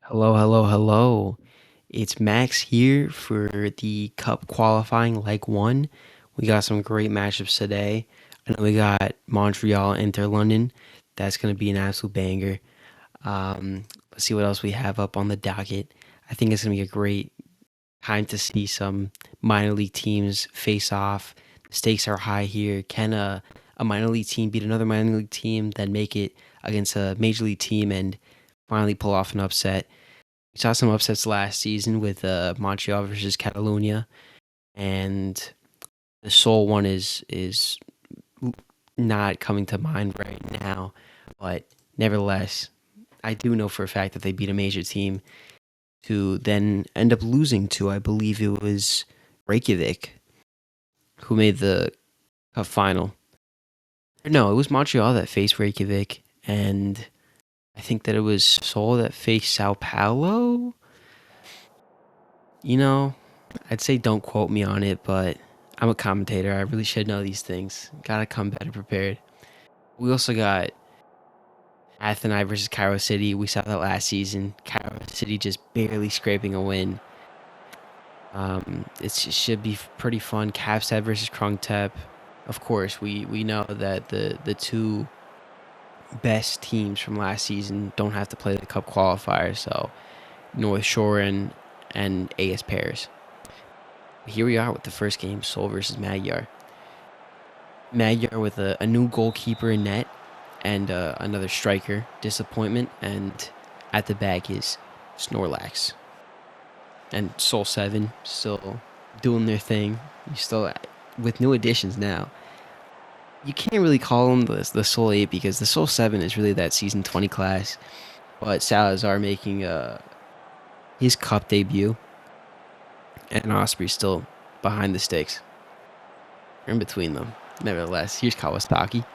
Hello, hello, hello. It's Max here for the Cup qualifying leg one. We got some great matchups today. I know we got Montreal, Inter London. That's going to be an absolute banger. Let's see what else we have up on the docket. I think it's going to be a great time to see some minor league teams face off. The stakes are high here. Can a minor league team beat another minor league team, then make it against a major league team and finally pull off an upset? We saw some upsets last season with Montreal versus Catalonia, and the Seoul one is not coming to mind right now. But nevertheless, I do know for a fact that they beat a major team to then end up losing to, I believe it was Reykjavik, who made the cup final. No, it was Montreal that faced Reykjavik, and I think that it was Seoul that faced Sao Paulo. You know, I'd say don't quote me on it, but I'm a commentator. I really should know these things. Gotta come better prepared. We also got Athenai versus Cairo City. We saw that last season. Cairo City just barely scraping a win. It should be pretty fun. Kaapstad versus Krung Thep. Of course, we know that the two best teams from last season don't have to play the cup qualifier. So North Shore and AS pairs. Here we are with the first game, Seoul versus Magyar. Magyar with a new goalkeeper in net and another striker, Disappointment, and at the back is Snorlax. And Soul 7 still doing their thing. You still with new additions now. You can't really call them the Soul 8 because the Soul 7 is really that season 20 class. But Salazar making his cup debut, and Osprey still behind the sticks. Or in between them. Nevertheless, here's Kawasaki.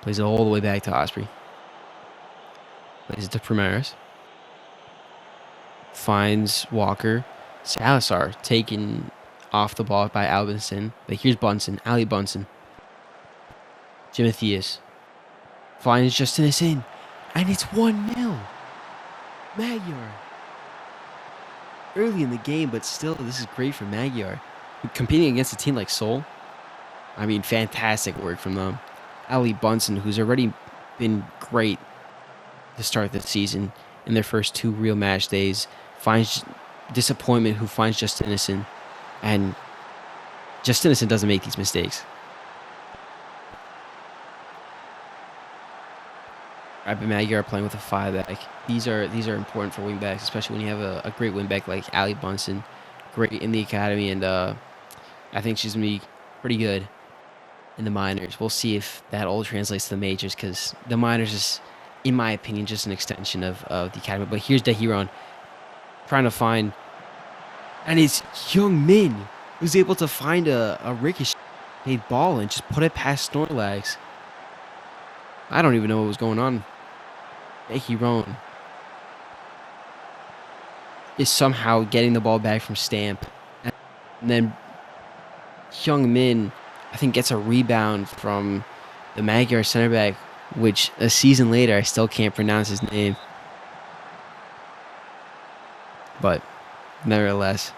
Plays it all the way back to Osprey. Plays it to Primaris. Finds Walker. Salazar taken off the ball by Albinson. But here's Bunsen. Ali Bunsen. Timotheus. Finds Justinis in. And it's 1-0. Magyar. Early in the game, but still, this is great for Magyar. Competing against a team like Seoul, I mean, fantastic work from them. Ali Bunsen, who's already been great to start this season in their first two real match days, finds Disappointment, who finds Justinison, and Justinison doesn't make these mistakes. Right, but Magyar are playing with a 5-back. These are important for wingbacks, especially when you have a great wingback like Ali Bunsen, great in the academy, and I think she's gonna be pretty good in the minors. We'll see if that all translates to the majors, because the minors is, in my opinion, just an extension of the academy. But here's Dahiron trying to find, and it's Young Min who's able to find a ricochet ball and just put it past Snorlax. I don't even know what was going on. Dahiron is somehow getting the ball back from Stamp, and then Hyung Min, I think, gets a rebound from the Magyar center back, which a season later I still can't pronounce his name. But nevertheless,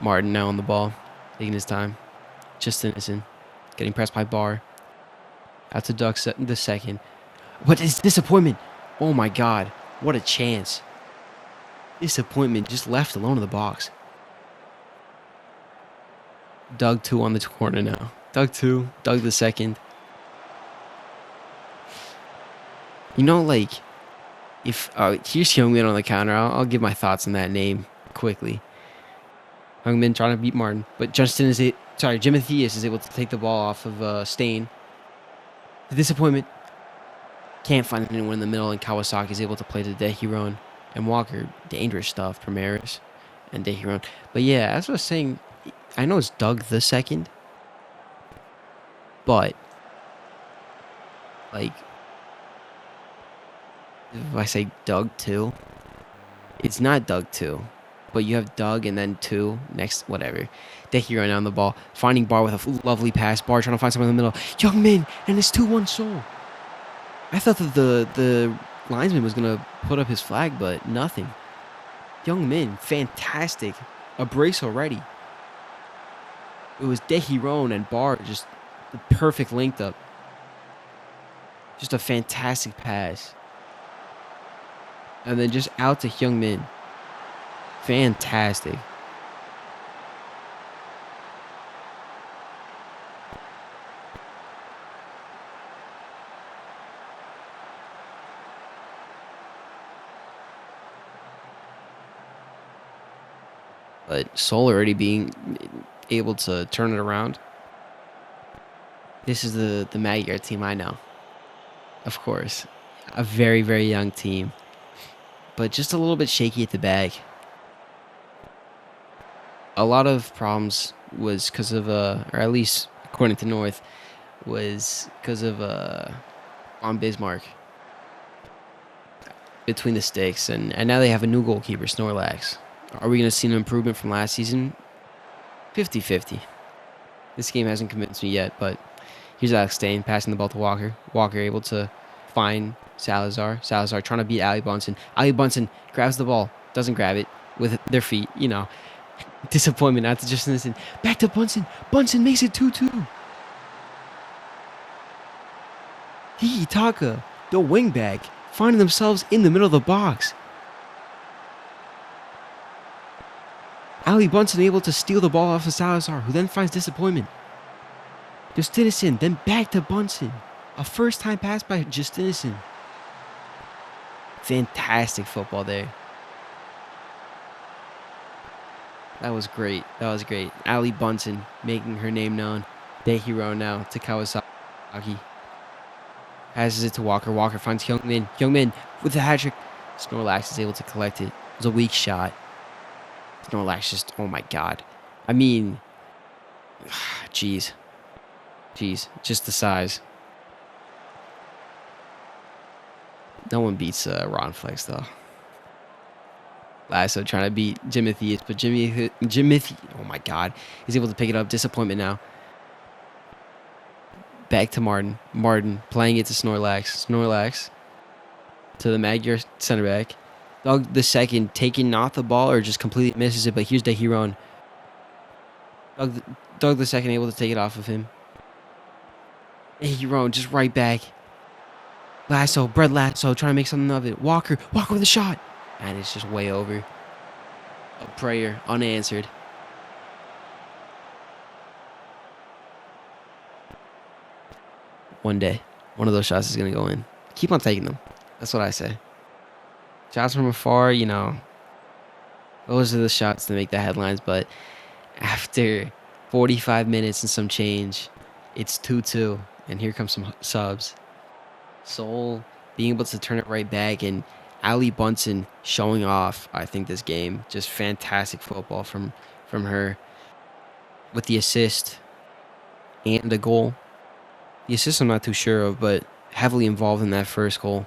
Martin now on the ball, taking his time. Just innocent, getting pressed by Barr. Out to Duck the second. What is Disappointment? Oh my God, what a chance. Disappointment just left alone in the box. Doug 2 on the corner now. Doug 2, Doug the second. You know, like, if here's Hyungmin on the counter. I'll give my thoughts on that name quickly. Hyungmin trying to beat Martin, but Timotheus is able to take the ball off of Stain. The Disappointment can't find anyone in the middle, and Kawasaki is able to play to Dahiron and Walker. Dangerous stuff, Primaris and Dahiron. But yeah, as I was saying, I know it's Doug the second, but like, if I say Doug 2, it's not Doug 2, but you have Doug and then 2 next, whatever. Dahiron on the ball, finding Barr with a lovely pass. Barr trying to find someone in the middle. Young Min, and it's 2-1 Seoul. I thought that the linesman was going to put up his flag, but nothing. Young Min, fantastic. A brace already. It was Dehiron and Bar, just the perfect linked up. Just a fantastic pass. And then just out to Hyung Min. Fantastic. But Seoul already being able to turn it around. This is the Magyar team I know. Of course. A very, very young team. But just a little bit shaky at the back. A lot of problems was because of, or at least according to North, was because of on Bismarck between the sticks. And now they have a new goalkeeper, Snorlax. Are we going to see an improvement from last season? 50-50. This game hasn't convinced me yet, but here's Alex Stain passing the ball to Walker. Walker able to find Salazar. Salazar trying to beat Ali Bunsen. Ali Bunsen grabs the ball. Doesn't grab it with their feet, you know. Disappointment out to Justin Innocent. Back to Bunsen. Bunsen makes it 2-2. Hiki Taka, the wingback, finding themselves in the middle of the box. Ali Bunsen able to steal the ball off of Salazar, who then finds disappointment. Justinison, then back to Bunsen. A first-time pass by Justinison. Fantastic football there. That was great. That was great. Ali Bunsen making her name known. Dehiro now to Kawasaki. Passes it to Walker. Walker finds Hyung Min. Hyung Min with the hat trick. Snorlax is able to collect it. It was a weak shot. Snorlax just, oh my god. I mean, jeez. Jeez, just the size. No one beats Ron Flex, though. Lasso trying to beat Jimothy, but Jimothy, oh my god, he's able to pick it up. Disappointment now. Back to Martin. Martin playing it to Snorlax. Snorlax to the Magyar center back. Doug the second taking not the ball or just completely misses it, but here's Dehiron. Doug the second able to take it off of him. Dehiron just right back. Lasso, Bread Lasso trying to make something of it. Walker with a shot. And it's just way over. A prayer unanswered. One day, one of those shots is going to go in. Keep on taking them. That's what I say. Shots from afar, you know, those are the shots that make the headlines. But after 45 minutes and some change, it's 2-2. And here comes some subs. Seoul being able to turn it right back, and Ali Bunsen showing off, I think, this game. Just fantastic football from her with the assist and the goal. The assist I'm not too sure of, but heavily involved in that first goal.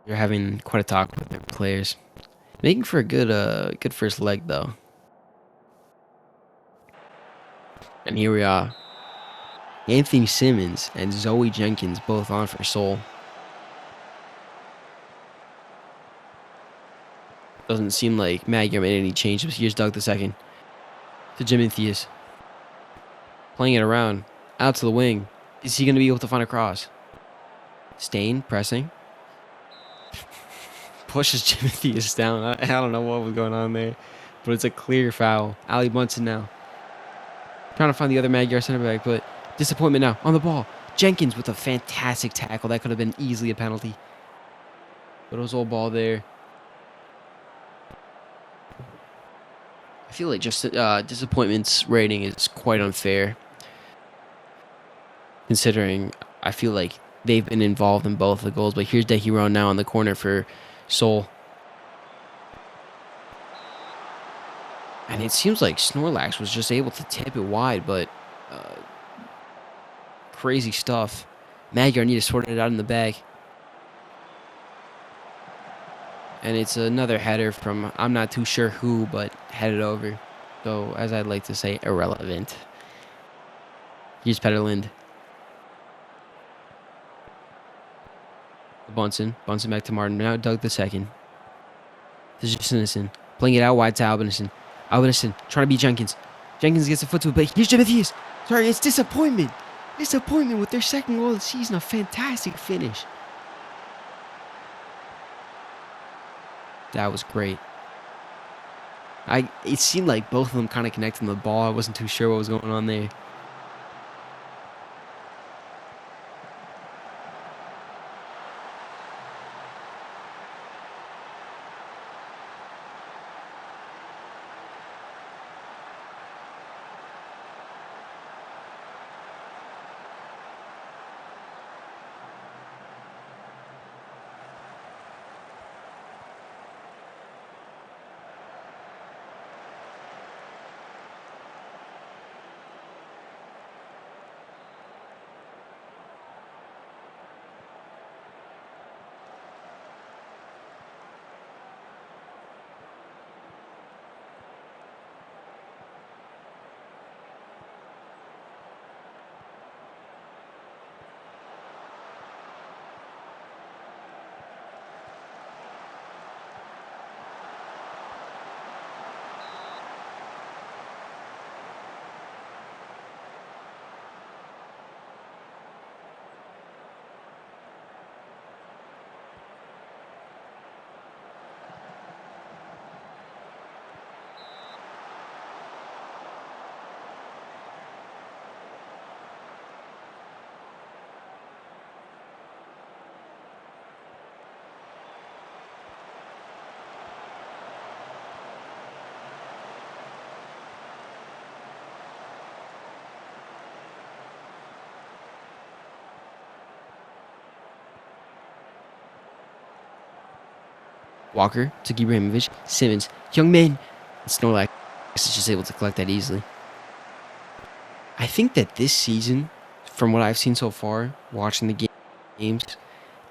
They're having quite a talk with their players. Making for a good first leg, though. And here we are. Anthony Simmons and Zoe Jenkins both on for Seoul. Doesn't seem like Magyar made any changes. Here's Doug the second to Jim Theus. Playing it around. Out to the wing. Is he going to be able to find a cross? Stain pressing. Pushes Jim Theus down. I don't know what was going on there. But it's a clear foul. Ali Bunsen now. Trying to find the other Magyar center back, but disappointment now on the ball. Jenkins with a fantastic tackle. That could have been easily a penalty. But it was all ball there. I feel like just disappointments rating is quite unfair. Considering I feel like they've been involved in both the goals. But here's Dehiron now on the corner for Seoul. And it seems like Snorlax was just able to tip it wide, but crazy stuff Magyar need to sort it out in the back. And it's another header from, I'm not too sure who, but headed over. So, as I'd like to say, irrelevant. Here's Petterland. Bunsen back to Martin. Now Doug the second. This is Sinison. Playing it out wide to Albinson. Albinson trying to beat Jenkins. Jenkins gets a foot to it, but here's Jemethius. Sorry, it's disappointment. Disappointment with their second goal of the season. A fantastic finish. That was great. It seemed like both of them kind of connecting the ball. I wasn't too sure what was going on there. Walker to Ibrahimovic. Simmons. Young man. Snorlax is just able to collect that easily. I think that this season, from what I've seen so far, watching the games,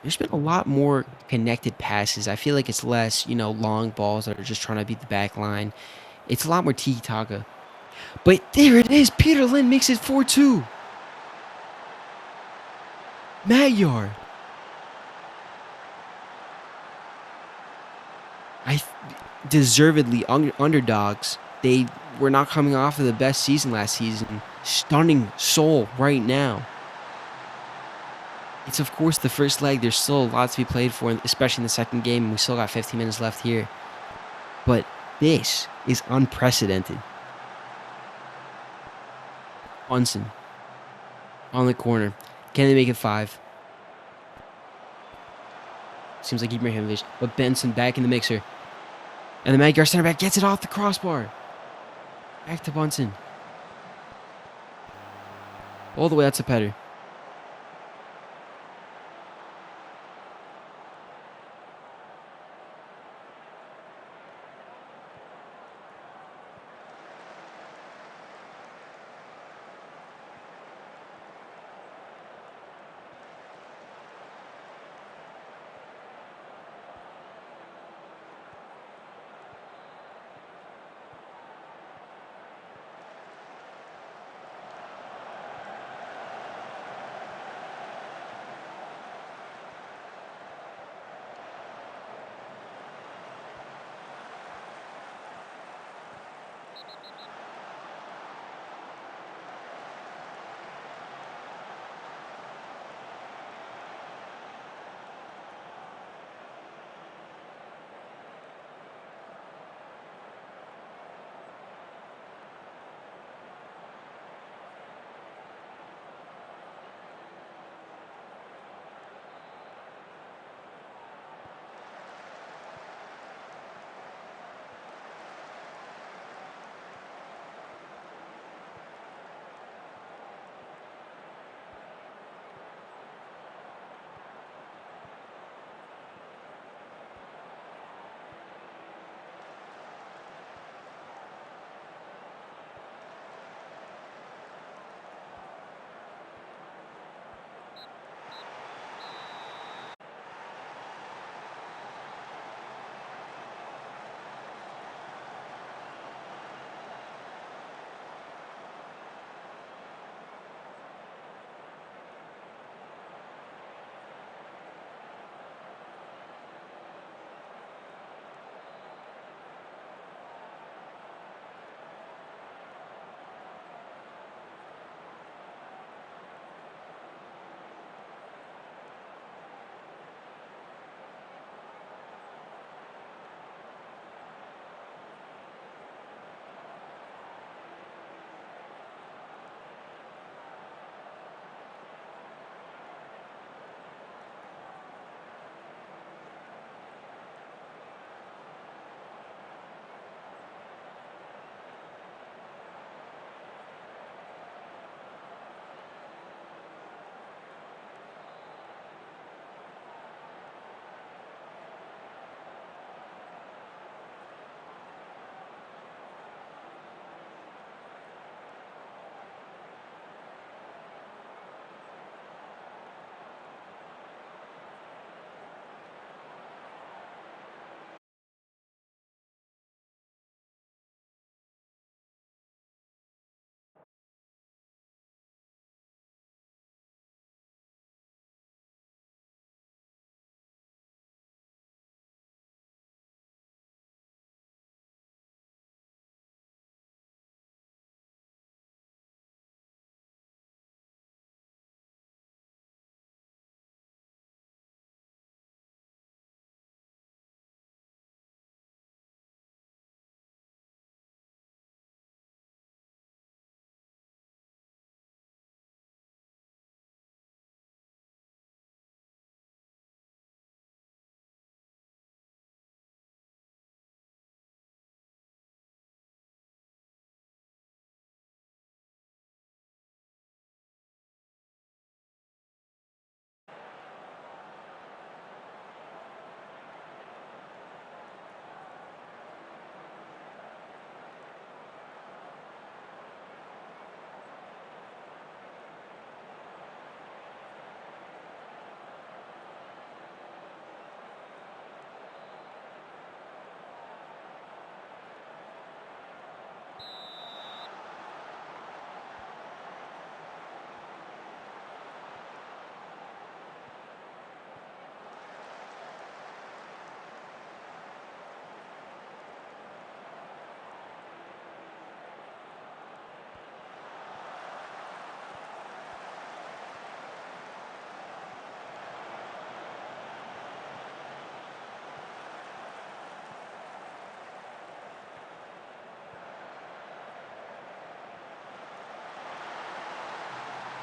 there's been a lot more connected passes. I feel like it's less, long balls that are just trying to beat the back line. It's a lot more tiki-taka. But there it is. Peter Lind makes it 4-2. Magyar. Deservedly underdogs. They were not coming off of the best season last season. Stunning Seoul right now. It's, of course, the first leg. There's still a lot to be played for, especially in the second game. We still got 15 minutes left here. But this is unprecedented. Bunsen on the corner. Can they make it 5? Seems like Ibrahimovic. But Benson back in the mixer. And the Magyar center back gets it off the crossbar. Back to Bunsen. All the way out to Petter.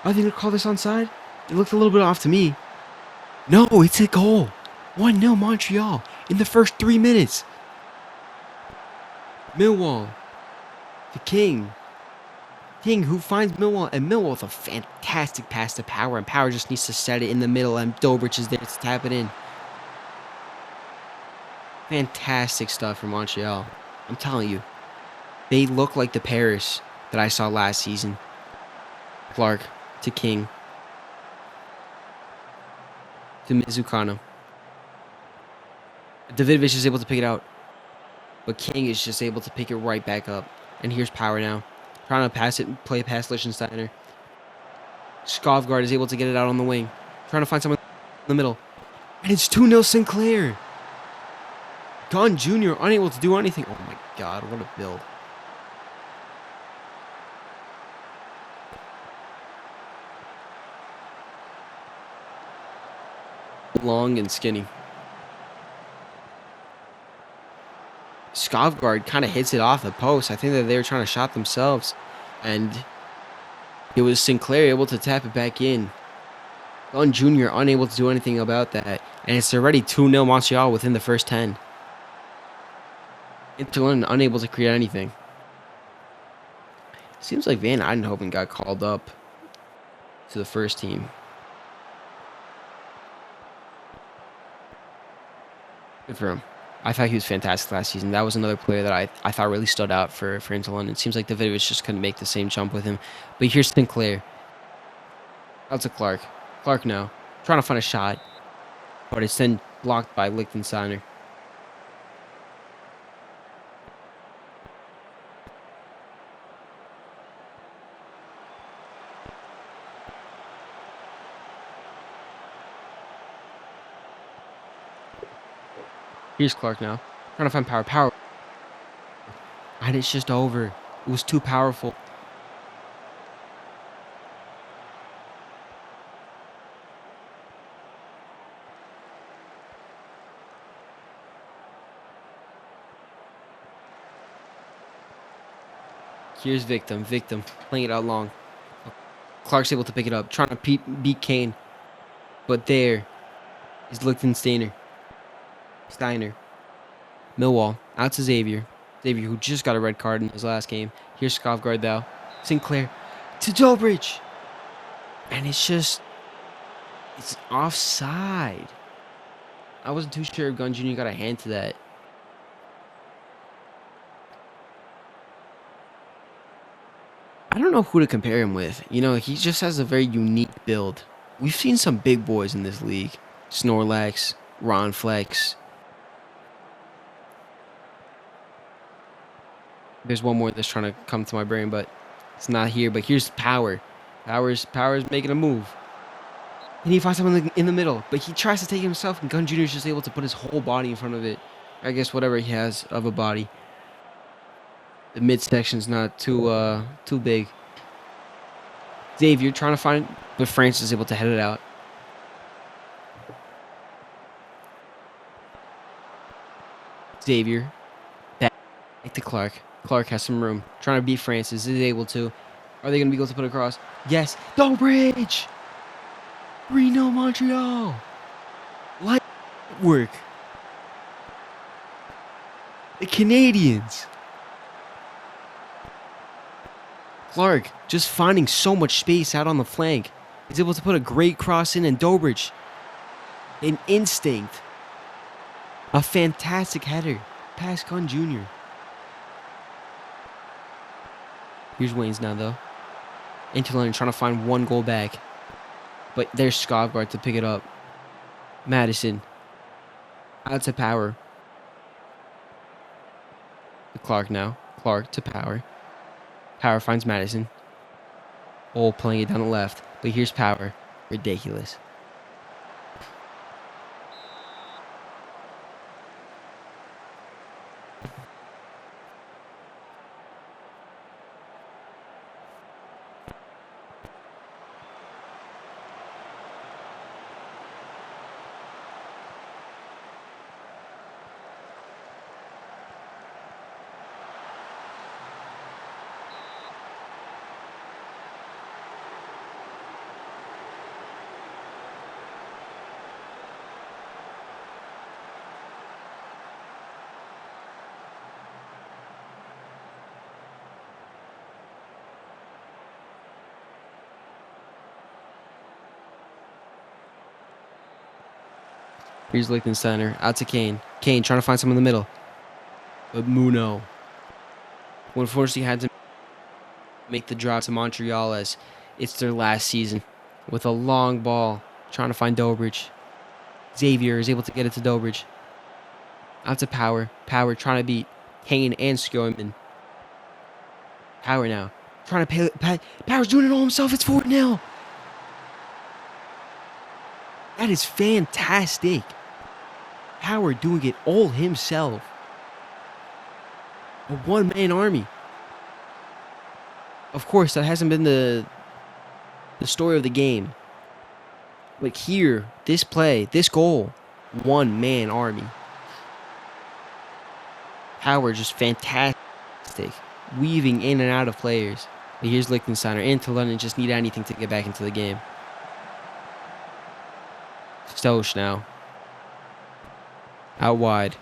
Are they going to call this onside? It looked a little bit off to me. No, it's a goal. 1-0 Montreal in the first 3 minutes. Millwall. The King. King who finds Millwall, and Millwall with a fantastic pass to Power, and Power just needs to set it in the middle, and Dobrich is there to tap it in. Fantastic stuff from Montreal. I'm telling you, they look like the Paris that I saw last season. Clark to King to Mizukano. Davidovich is able to pick it out, but King is just able to pick it right back up. And here's Power now, trying to pass it, play past Lichtensteiner. Skovgaard is able to get it out on the wing, trying to find someone in the middle, and it's 2-0 Sinclair. Gunn Jr. unable to do anything. Oh my God, what a build. Long and skinny. Skovgaard kind of hits it off the post. I think that they were trying to shot themselves, and it was Sinclair able to tap it back in. Gunn Jr. unable to do anything about that, and it's already 2-0 Montreal within the first 10. Interland unable to create anything. Seems like Van Eydenhoven got called up to the first team. Good for him. I thought he was fantastic last season. That was another player that I thought really stood out for Interland. It seems like Davidovich just couldn't make the same jump with him. But here's Sinclair. Out to Clark. Clark now. Trying to find a shot. But it's then blocked by Lichtensteiner. Here's Clark now. Trying to find Power. Power. And it's just over. It was too powerful. Here's Victim. Victim playing it out long. Clark's able to pick it up. Trying to beat Kane. But there is Lichtensteiner. Steiner. Millwall. Out to Xavier. Xavier, who just got a red card in his last game. Here's Skovgaard, though. Sinclair to Dobrich. And it's offside. I wasn't too sure if Gunn Jr. got a hand to that. I don't know who to compare him with. You know, he just has a very unique build. We've seen some big boys in this league. Snorlax, Ron Flex. There's one more that's trying to come to my brain, but it's not here. But here's Power. Power's making a move. And he finds someone in the middle, but he tries to take it himself, and Gunn Jr. is just able to put his whole body in front of it. I guess whatever he has of a body. The midsection's not too big. Xavier trying to find, but France is able to head it out. Xavier back to Clark. Clark has some room. Trying to beat Francis. Is able to. Are they going to be able to put it across? Yes. Dobrich! 3-0 Montreal. Light work. The Canadians. Clark just finding so much space out on the flank. He's able to put a great cross in, and Dobrich, an instinct. A fantastic header past Gunn Jr. Here's Wayne's now, though. Interland trying to find one goal back. But there's Skovgaard to pick it up. Madison. Out to Power. To Clark now. Clark to Power. Power finds Madison. Oh, playing it down the left. But here's Power. Ridiculous. Here's Liechtensteiner. Out to Kane. Kane trying to find someone in the middle. But Muno. Who unfortunately had to make the drop to Montreal as it's their last season. With a long ball. Trying to find Dobrich. Xavier is able to get it to Dobrich. Out to Power. Power trying to beat Kane and Skjomen. Power now. Trying to pay. Power's doing it all himself. It's 4-0. That is fantastic. Power doing it all himself. A one-man army. Of course, that hasn't been the story of the game. But here, this play, this goal, one-man army. Power just fantastic. Weaving in and out of players. But here's Liechtensteiner. Into London just need anything to get back into the game. Stosh now. Out wide.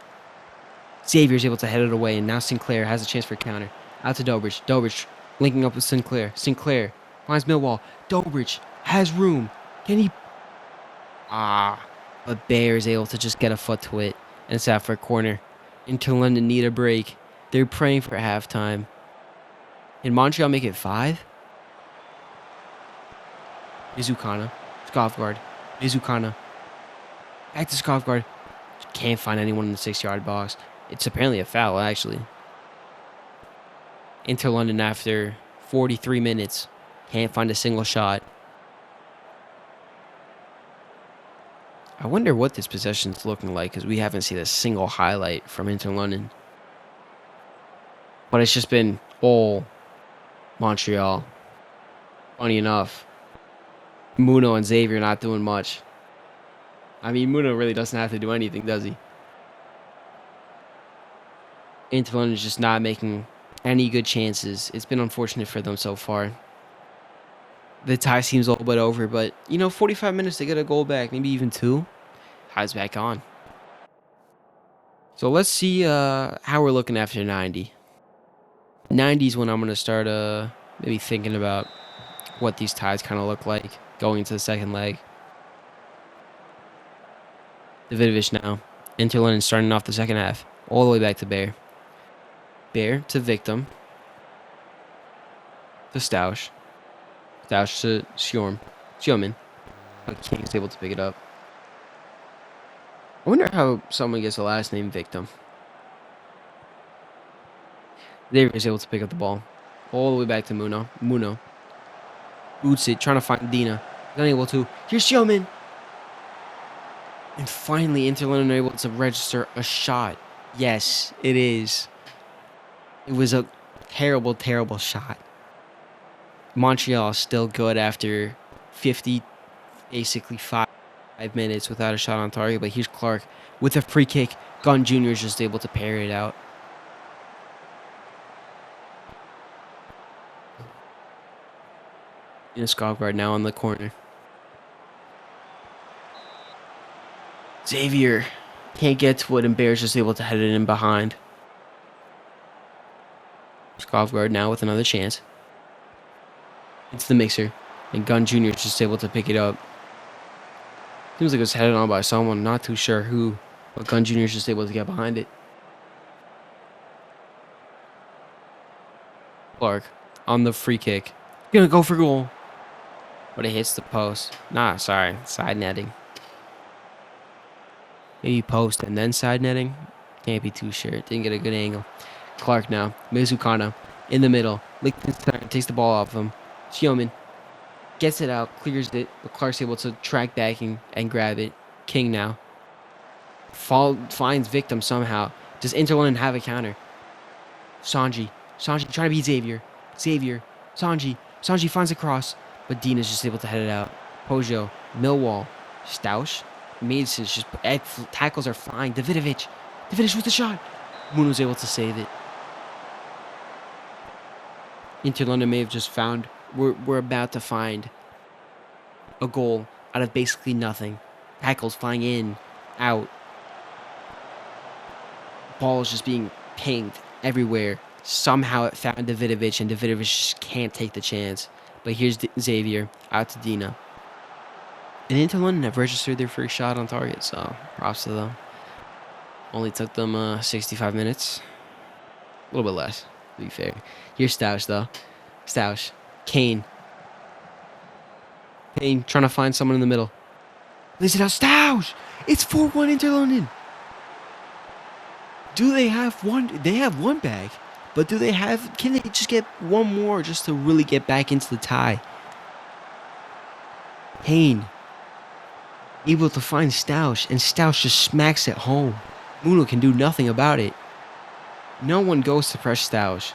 Xavier's able to head it away, and now Sinclair has a chance for a counter. Out to Dobrich. Dobrich linking up with Sinclair. Sinclair finds Millwall. Dobrich has room. Can he... But Bear is able to just get a foot to it. And it's out for a corner. Inter London need a break. They're praying for halftime. Did Montreal make it 5? Mizukana. Skovgaard. Mizukana. Back to Skovgaard. Can't find anyone in the 6-yard box. It's apparently a foul, actually. Inter London after 43 minutes. Can't find a single shot. I wonder what this possession's looking like, because we haven't seen a single highlight from Inter London. But it's just been all Montreal. Funny enough, Muno and Xavier not doing much. I mean, Muno really doesn't have to do anything, does he? Inter London is just not making any good chances. It's been unfortunate for them so far. The tie seems a little bit over, but, 45 minutes, they get a goal back, maybe even 2. Tie's back on. So let's see how we're looking after 90. 90 is when I'm going to start maybe thinking about what these ties kind of look like going into the second leg. Davidovich now. Inter London starting off the second half. All the way back to Bear. Bear to Victim. To Stausch. Stausch to Skjomen. But King is able to pick it up. I wonder how someone gets the last name Victim. There is able to pick up the ball. All the way back to Muno. Muno. Boots it, trying to find Dina. Unable to. Here's Skjomen. And finally, Inter London are able to register a shot. Yes, it is. It was a terrible, terrible shot. Montreal is still good after 50, basically 5 minutes without a shot on target. But here's Clark with a free kick. Gunn Jr. is just able to parry it out. Skovgaard now on the corner. Xavier can't get to it, and Bear's just able to head it in behind. Skovgaard now with another chance. It's the mixer, and Gunn Jr. is just able to pick it up. Seems like it was headed on by someone, not too sure who, but Gunn Jr. is just able to get behind it. Clark on the free kick. Gonna go for goal. But it hits the post. Side netting. Maybe post and then side netting. Can't be too sure. Didn't get a good angle. Clark now. Mizukana in the middle. Liechtenstein takes the ball off him. Skjomen gets it out, clears it, but Clark's able to track back and grab it. King now. Finds Victim somehow. Does Inter London have a counter? Sanji trying to beat Xavier. Sanji finds a cross. But Dean is just able to head it out. Pojo, Millwall, Stausch, Mates is just tackles are flying. Davidovich with the shot. Moon was able to save it. Inter London may have just found. We're about to find a goal out of basically nothing. Tackles flying in, out. Ball is just being pinged everywhere. Somehow it found Davidovich, and Davidovich just can't take the chance. But here's Xavier out to Dina. And Inter London have registered their first shot on target, so props to them. Only took them 65 minutes. A little bit less, to be fair. Here's Stoush, though. Stoush. Kane. Kane trying to find someone in the middle. Lays it out. Stoush! It's 4-1 Inter London. Do they have one? They have one bag. But do they have... Can they just get one more just to really get back into the tie? Kane. Able to find Stoush, and Stoush just smacks it home. Muno can do nothing about it. No one goes to press Stoush.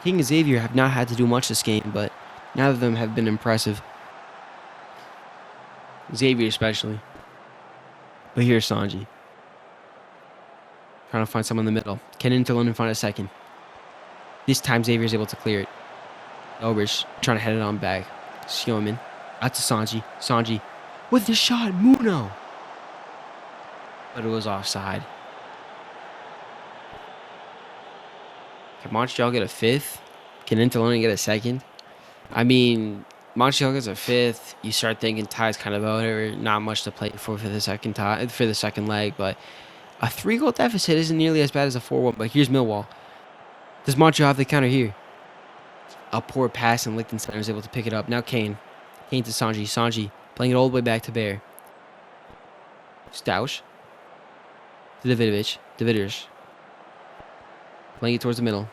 King and Xavier have not had to do much this game, but neither of them have been impressive. Xavier especially. But here's Sanji. Trying to find someone in the middle. Can Inter London find a second? This time Xavier is able to clear it. Elbridge trying to head it on back. Sioman. Out to Sanji. Sanji with the shot. Muno. But it was offside. Can Montreal get a fifth? Can Inter London get a second? I mean, Montreal gets a fifth. You start thinking tie's kind of over. Not much to play for the second tie, for the second leg, but a 3-goal deficit isn't nearly as bad as a 4-1. But here's Millwall. Does Montreal have the counter here? A poor pass, and Liechtenstein is able to pick it up. Now Kane. Kane to Sanji. Sanji playing it all the way back to Bear. Stoush. To Davidovic. Davidovic. Playing it towards the middle.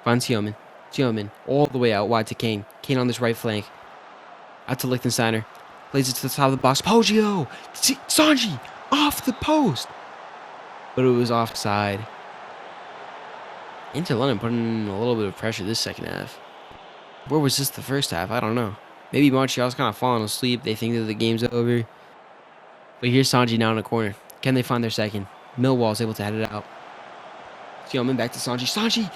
Finds Sioman. Sioman all the way out wide to Kane. Kane on this right flank. Out to Liechtensteiner. Plays it to the top of the box. Poggio! Sanji! Off the post! But it was offside. Inter London putting a little bit of pressure this second half. Where was this the first half? I don't know. Maybe Montreal's kind of falling asleep. They think that the game's over. But here's Sanji now in the corner. Can they find their second? Millwall's able to head it out. Sioman back to Sanji. Sanji!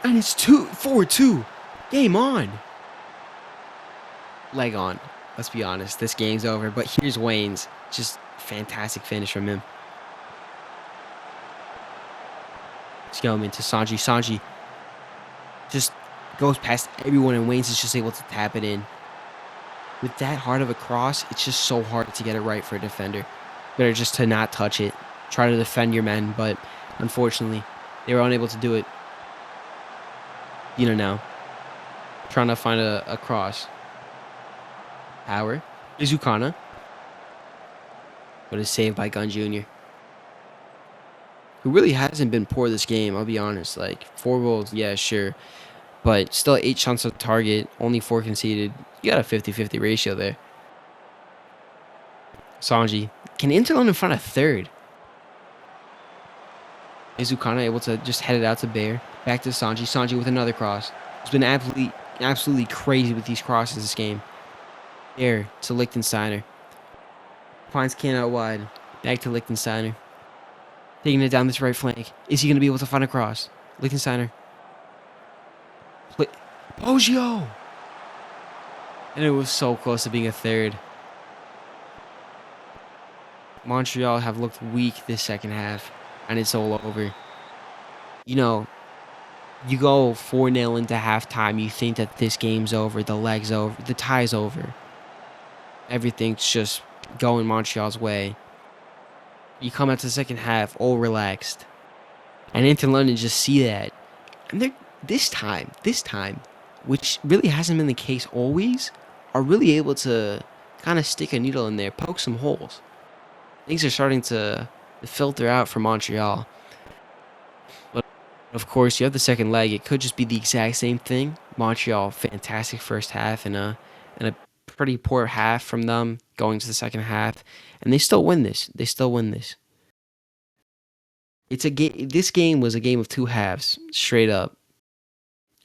And it's 4-2. Game on. Leg on. Let's be honest. This game's over. But here's Wayne's. Just fantastic finish from him. Sioman to Sanji. Sanji just goes past everyone, and Wayne's is just able to tap it in. With that hard of a cross, it's just so hard to get it right for a defender. Better just to not touch it. Try to defend your men, but unfortunately, they were unable to do it. Now. Trying to find a cross. Power. Izukana. But it's saved by Gunn Jr. Who really hasn't been poor this game, I'll be honest. Like, 4 goals, yeah, sure. But still 8 shots on target, only 4 conceded. You got a 50-50 ratio there. Sanji. Can Inter London find a third? Izukana able to just head it out to Bear. Back to Sanji. Sanji with another cross. It's been absolutely crazy with these crosses this game. Bear to Liechtensteiner. Finds Kane out wide. Back to Liechtensteiner. Taking it down this right flank. Is he going to be able to find a cross? Liechtensteiner. Poggio! And it was so close to being a third. Montreal have looked weak this second half. And it's all over. You go 4-0 into halftime. You think that this game's over. The leg's over. The tie's over. Everything's just going Montreal's way. You come out to the second half all relaxed. And Inter London just see that. And they're, this time, which really hasn't been the case always, are really able to kind of stick a needle in there, poke some holes. Things are starting to filter out for Montreal. But of course, you have the second leg. It could just be the exact same thing. Montreal, fantastic first half and a pretty poor half from them going to the second half, and they still win this. It's a game. This game was a game of 2 halves, straight up.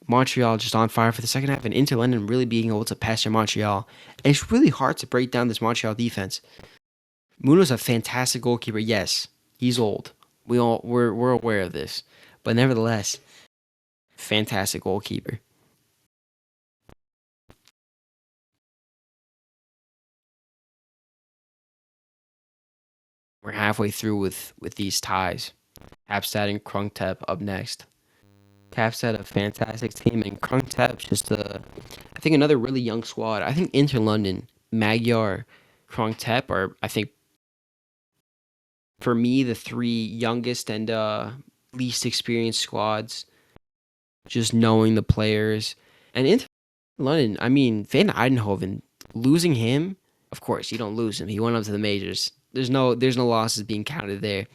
Montreal just on fire for the second half, and Inter London really being able to pester Montreal. And it's really hard to break down this Montreal defense. Muno's a fantastic goalkeeper. Yes, he's old. We're aware of this, but nevertheless, fantastic goalkeeper. We're halfway through with these ties. Kaapstad and Krung Thep up next. Kaapstad, a fantastic team, and Krung Thep just a think another really young squad. I think Inter London, Magyar, Krung, Thep are, I think, for me, the three youngest and least experienced squads. Just knowing the players. And Inter London, I mean, Van Eindhoven, losing him, of course, you don't lose him. He went up to the majors. There's no losses being counted there.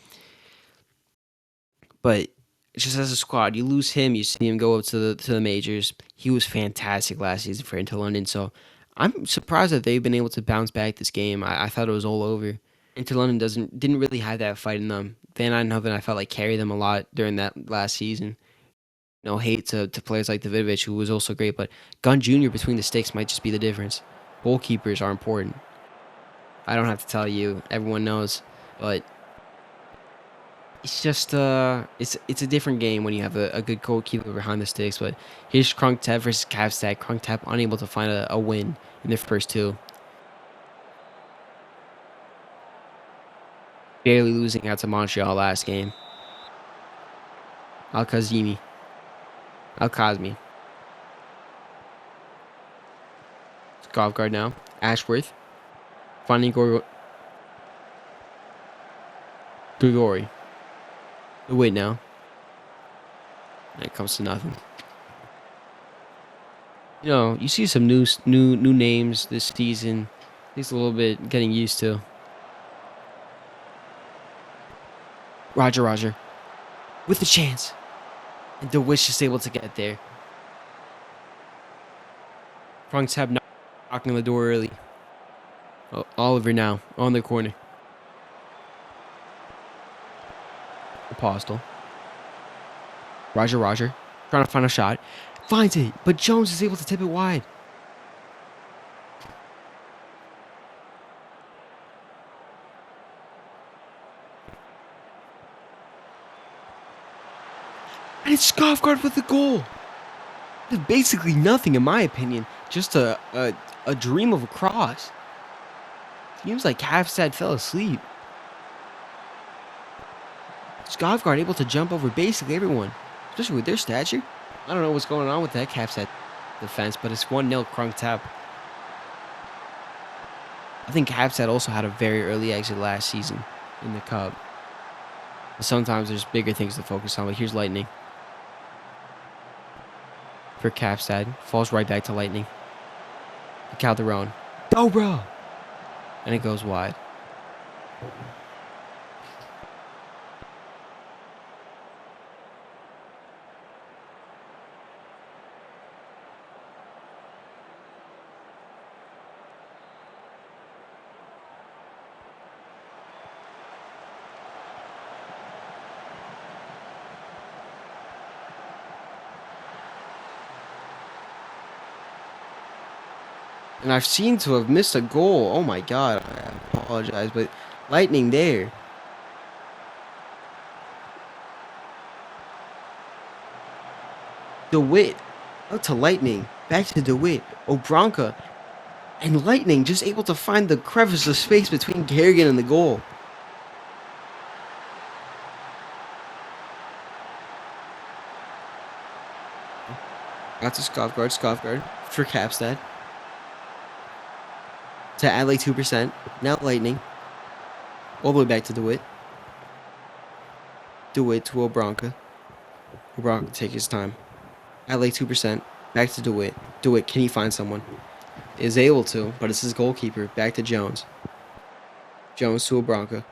But just as a squad, you lose him, you see him go up to the majors. He was fantastic last season for Inter London, so I'm surprised that they've been able to bounce back this game. I thought it was all over. Inter London didn't really have that fight in them. Van Eindhoven, I felt like carried them a lot during that last season. No hate to players like Davidovic, who was also great, but Gunn Jr. between the sticks might just be the difference. Goalkeepers are important. I don't have to tell you, everyone knows, but it's just it's a different game when you have a good goalkeeper behind the sticks. But here's Krung Thep versus Kaapstad. Krung Thep unable to find a win in their first two, barely losing out to Montreal last game. Al Kazimi. Skovgard now. Ashworth. Finding Grigori. Wait now. And it comes to nothing. You know, you see some new names this season. It's a little bit getting used to. Roger. With the chance. And DeWitt is able to get there. Krung's have knocking on the door early. Oh, Oliver now on the corner. Apostle. Roger. Trying to find a shot. Finds it, but Jones is able to tip it wide. And it's Skovgard with the goal. It's basically nothing in my opinion. Just a dream of a cross. Seems like Kaapstad fell asleep. Skovgard able to jump over basically everyone, especially with their stature. I don't know what's going on with that Kaapstad defense, but it's 1-0 Krung Thep. I think Kaapstad also had a very early exit last season in the Cup. But sometimes there's bigger things to focus on, but here's Lightning. For Kaapstad, falls right back to Lightning. Calderon. Dobra! And it goes wide. And I've seen to have missed a goal. Oh my god, I apologize, but Lightning there. DeWitt out to Lightning, back to DeWitt, Obranka, and Lightning just able to find the crevice of space between Kerrigan and the goal. Out to Skovgard for Kaapstad. To add like 2%. Now Lightning. All the way back to DeWitt. DeWitt to Obranka. Obranka take his time. Add like 2%. Back to DeWitt. DeWitt, can he find someone? Is able to, but it's his goalkeeper. Back to Jones. Jones to Obranka.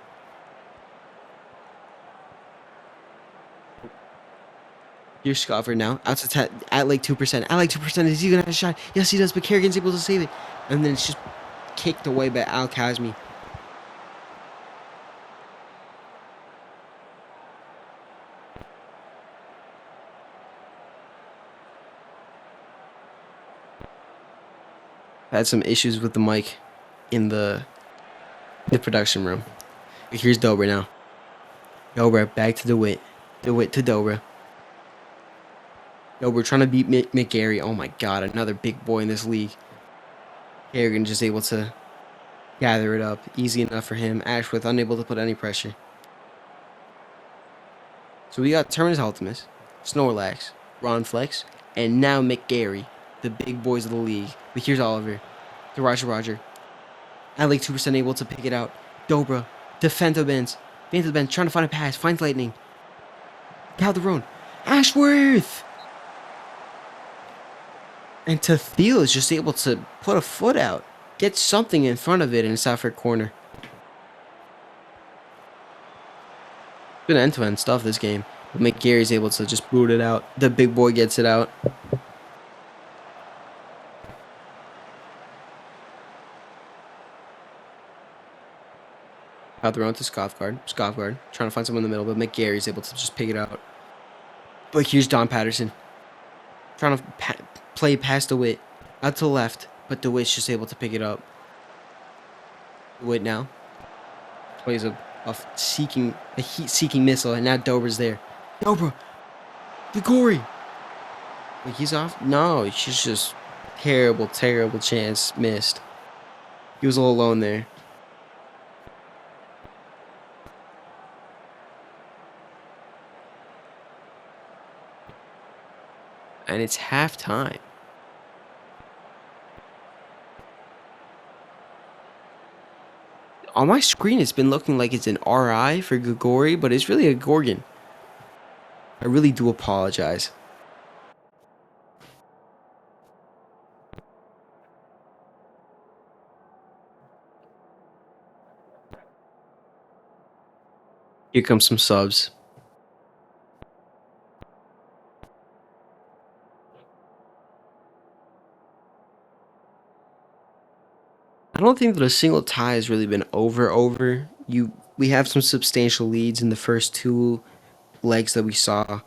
Here's Skovgard now. Out to at like 2%. At like 2%. Is he going to have a shot? Yes, he does, but Kerrigan's able to save it. And then it's just kicked away by Al Kazmi. I had some issues with the mic in the production room. But here's Dobra now. Dobra back to DeWitt. DeWitt to Dobra. Dobra trying to beat McGarry. Oh my god, another big boy in this league. Kerrigan just able to gather it up. Easy enough for him. Ashworth unable to put any pressure. So we got Terminus Ultimus, Snorlax, Ron Flex, and now McGarry. the big boys of the league. But here's Oliver to Roger. At like 2% able to pick it out. Dobra to Fento Benz trying to find a pass. Finds Lightning. Calderon. Ashworth! And Tathil is just able to put a foot out. Get something in front of it, and it's out for a corner. Been end-to-end stuff this game. But McGarry's able to just boot it out. The big boy gets it out. Out the run to Scoffguard, trying to find someone in the middle, but McGarry's able to just pick it out. But here's Don Patterson. Trying to play past DeWitt. Out to the left, but DeWitt's just able to pick it up. DeWitt now plays a heat-seeking missile, and now Dobra's there. Dobra! Grigori! Like he's off? No, it's just terrible chance missed. He was all alone there. And it's halftime. On my screen, it's been looking like it's an RI for Grigori, but it's really a Gorgon. I really do apologize. Here comes some subs. I don't think that a single tie has really been over. We have some substantial leads in the first two legs that we saw,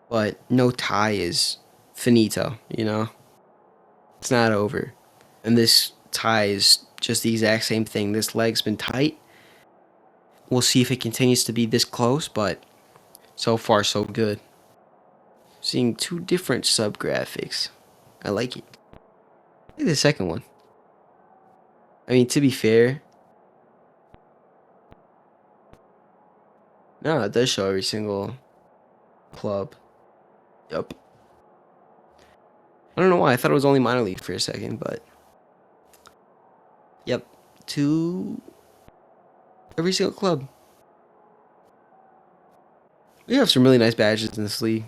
but no tie is finito, you know? It's not over. And this tie is just the exact same thing. This leg's been tight. We'll see if it continues to be this close, but so far so good. Seeing two different sub graphics. I like it. I like the second one. I mean, to be fair, no, it does show every single club. Yup. I don't know why. I thought it was only minor league for a second, but yep, to every single club. We have some really nice badges in this league.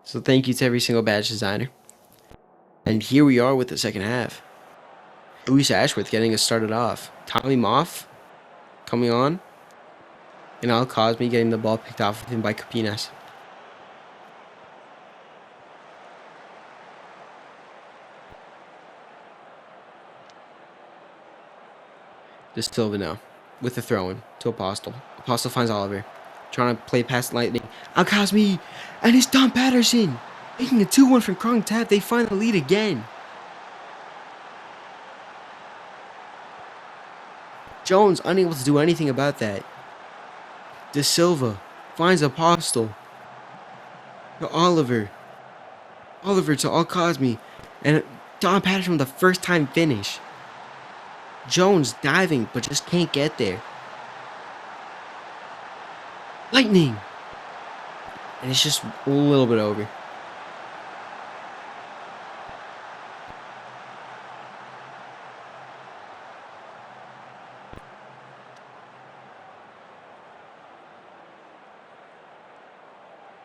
So thank you to every single badge designer. And here we are with the second half. Luis Ashworth getting us started off. Tommy Moff coming on. And Al Cosme getting the ball picked off of him by Capinas. De Silva now with the throw-in to Apostle. Apostle finds Oliver. Trying to play past Lightning. Al Cosme! And it's Don Patterson! Making a 2-1 from Krung Thep. They find the lead again. Jones unable to do anything about that. De Silva finds Apostle. To Oliver. Oliver to Al Cosme. And Don Patterson with the first time finish. Jones diving, but just can't get there. Lightning! And it's just a little bit over.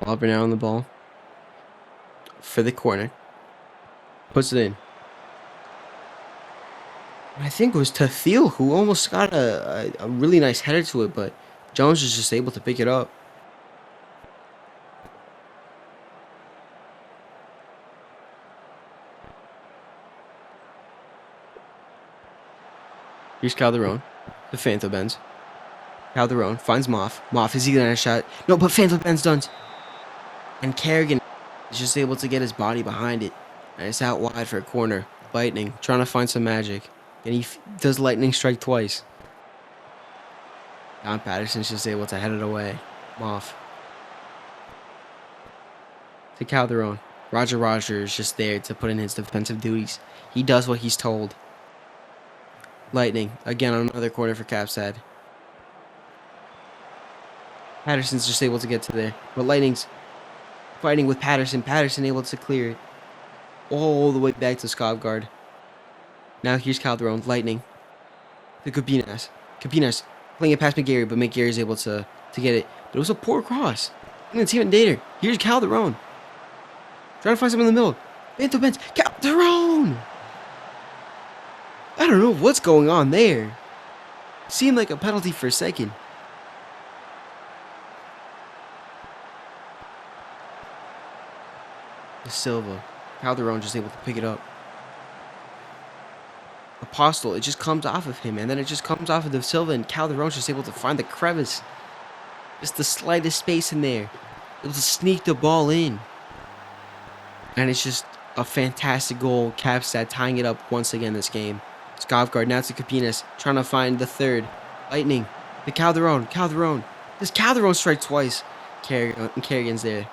Oliver now on the ball. For the corner. Puts it in. I think it was Tathil who almost got a really nice header to it, but Jones was just able to pick it up. Here's Calderon. The Phantom bends. Calderon finds Moff. Moff, is he gonna shot? No, but Phantom bends done. And Kerrigan is just able to get his body behind it. And it's out wide for a corner. Lightning, trying to find some magic. And he does lightning strike twice. Don Patterson's just able to head it away. Moff. To Calderon. Roger is just there to put in his defensive duties. He does what he's told. Lightning, again on another corner for Kaapstad. Patterson's just able to get to there. But Lightning's fighting with Patterson. Patterson able to clear it. all the way back to Skavgard. Now here's Calderon, lightning. The Capinas playing it past McGarry, but McGarry is able to get it. But it was a poor cross. And it's even later. Here's Calderon. Trying to find someone in the middle. Bento Benz. Calderon! I don't know what's going on there. Seemed like a penalty for a second. Silva. Calderon just able to pick it up. Apostle, it just comes off of him, and then it just comes off of the Silva, and Calderon's just able to find the crevice. Just the slightest space in there. Able to sneak the ball in. And it's just a fantastic goal. Kaapstad tying it up once again this game. Skavgard, now to Capinas, trying to find the third. Lightning. The Calderon. Does Calderon strike twice? Kerrigan's there.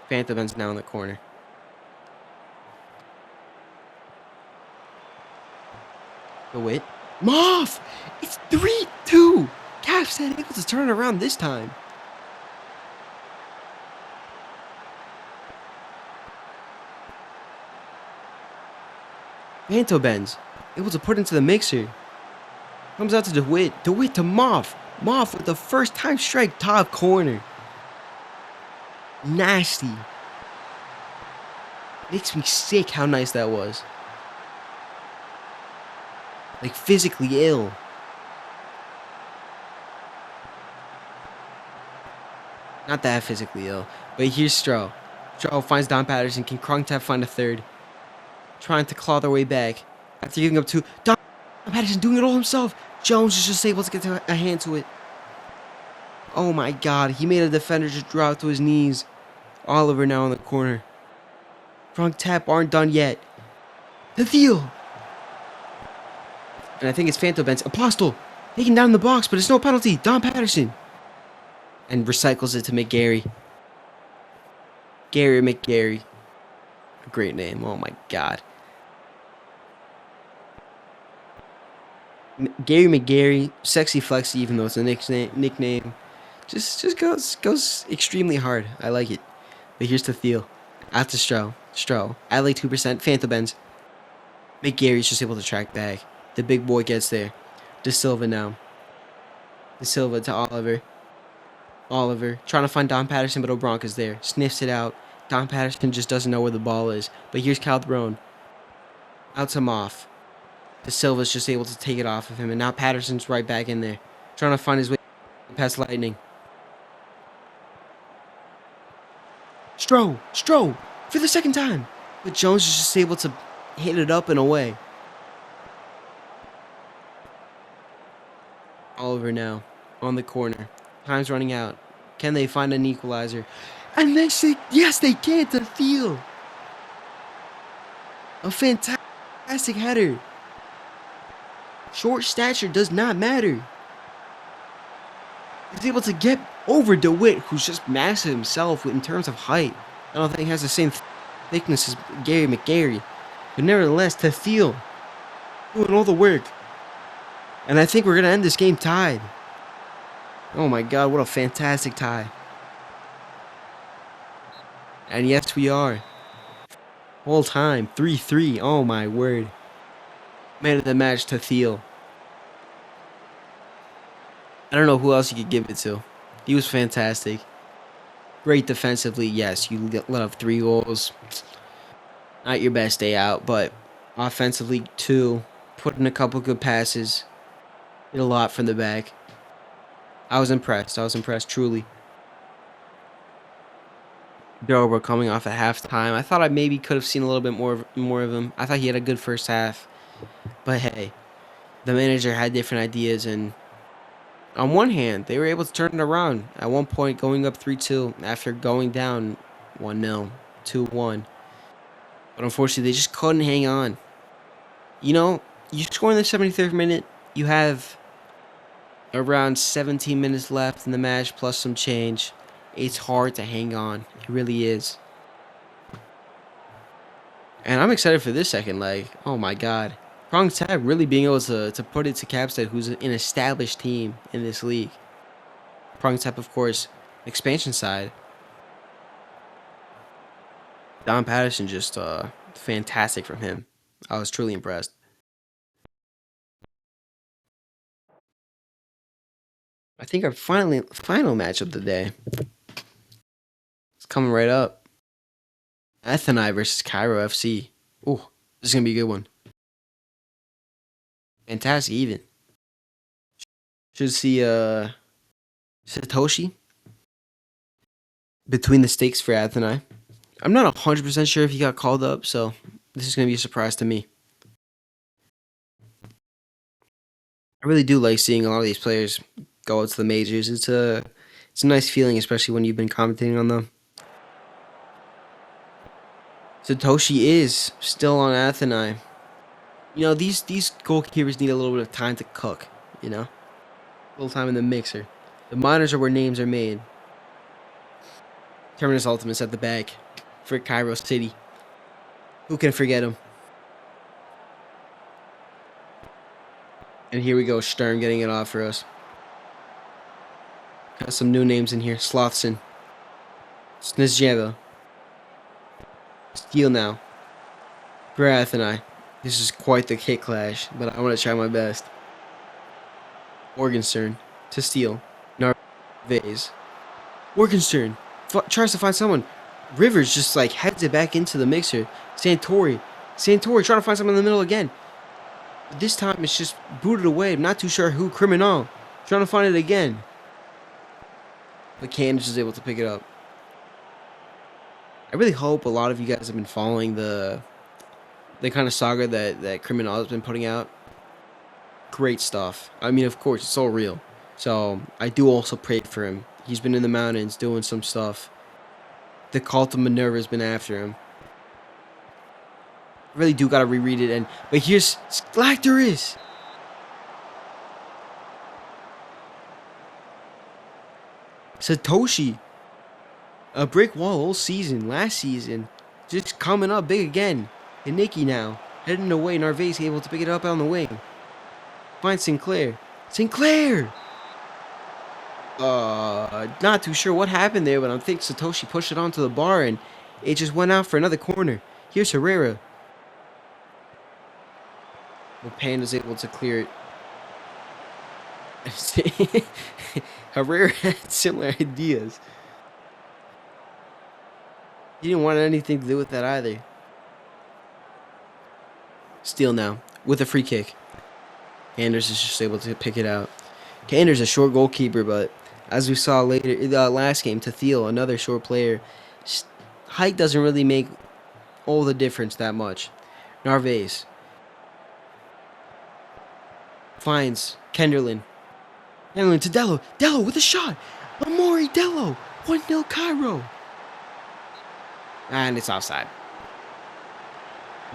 Phantom's now in the corner. The Wit. Moff! It's 3-2! Kaapstad able to turn it around this time. Benz able to put into the mixer. Comes out to DeWitt. DeWitt to Moff. Moff with the first time strike, top corner. Nasty. Makes me sick how nice that was. Like physically ill. Not that physically ill. But here's Stroh. Stroh finds Don Patterson. Can Krung find a third? Trying to claw their way back. After giving up two. Don Patterson doing it all himself. Jones is just able to get a hand to it. Oh my god. He made a defender just drop to his knees. Oliver now in the corner. Krung Thep aren't done yet. The Thiel. And I think it's Phantom Benz. Apostle taken down in the box, but it's no penalty. Don Patterson. And recycles it to McGarry. Gary McGarry. A great name. Oh my god. Gary McGarry. Sexy Flexy, even though it's a nickname. Just goes extremely hard. I like it. But here's the Thiel. Out to Stroh. At like 2%. Phantom Benz. McGarry's just able to track back. The big boy gets there. De Silva now. De Silva to Oliver. Oliver trying to find Don Patterson, but O'Bronca's there. Sniffs it out. Don Patterson just doesn't know where the ball is. But here's Calderon. Out to Moff. De Silva's just able to take it off of him. And now Patterson's right back in there. Trying to find his way past Lightning. Stroh. For the second time. But Jones is just able to hit it up and away. Oliver now on the corner. Time's running out. Can they find an equalizer? And yes, they can to Thiel. A fantastic header. Short stature does not matter. He's able to get over DeWitt, who's just massive himself in terms of height. I don't think he has the same thickness as Gary McGarry. But nevertheless, to Thiel. Doing all the work. And I think we're going to end this game tied. Oh my god, what a fantastic tie. And yes, we are. Whole time, 3-3. Oh my word. Man of the match to Thiel. I don't know who else you could give it to. He was fantastic. Great defensively, yes. You let up 3 goals. Not your best day out, but offensively, 2. Put in a couple good passes. Did a lot from the back. I was impressed, truly. We're coming off at halftime. I thought I maybe could have seen a little bit more of him. I thought he had a good first half. But hey, the manager had different ideas, and on one hand, they were able to turn it around. At one point, going up 3-2 after going down 1-0, 2-1. But unfortunately, they just couldn't hang on. You know, you score in the 73rd minute, you have around 17 minutes left in the match, plus some change. It's hard to hang on. It really is. And I'm excited for this second leg. Oh my god. Krung Thep really being able to put it to Kaapstad, who's an established team in this league. Krung Thep, of course, expansion side. Don Patterson just fantastic from him. I was truly impressed. I think our final match of the day is coming right up. Athenai versus Cairo FC. Ooh, this is gonna be a good one. Fantastic even. Should see Satoshi between the stakes for Athenai. I'm not 100% sure if he got called up, so this is gonna be a surprise to me. I really do like seeing a lot of these players go out to the majors. It's a nice feeling, especially when you've been commentating on them. Satoshi is still on Athenai. You know, these goalkeepers need a little bit of time to cook, you know? A little time in the mixer. The minors are where names are made. Terminus Ultimates at the back for Cairo City. Who can forget him? And here we go, Sturm getting it off for us. Got some new names in here. Slothson. Snizjeva. Steele now. For Athenai. This is quite the kick clash, but I want to try my best. Morgenstern to Steele. Narvaez. Morgenstern tries to find someone. Rivers just like heads it back into the mixer. Santori trying to find someone in the middle again. But this time it's just booted away. I'm not too sure who. Criminal trying to find it again. But Candace is able to pick it up. I really hope a lot of you guys have been following the kind of saga that Criminal has been putting out. Great stuff. I mean, of course, it's all real. So I do also pray for him. He's been in the mountains doing some stuff. The cult of Minerva has been after him. I really do gotta reread it. But here's Galactorus. Satoshi. A brick wall all season, last season. Just coming up big again. And Nikki now. Heading away. Narvaez able to pick it up on the wing. Find Sinclair. Sinclair! Not too sure what happened there, but I think Satoshi pushed it onto the bar and it just went out for another corner. Here's Herrera. Well, Panda's able to clear it. Herrera had similar ideas. He didn't want anything to do with that either. Steele now with a free kick. Anders is just able to pick it out. Anders a short goalkeeper, but as we saw later in the last game, to Thiel, another short player, height doesn't really make all the difference that much. Narvaez finds Kenderlin. Kenderlin to Dello. Dello with a shot. Amori Dello. 1-0 Cairo. And it's offside.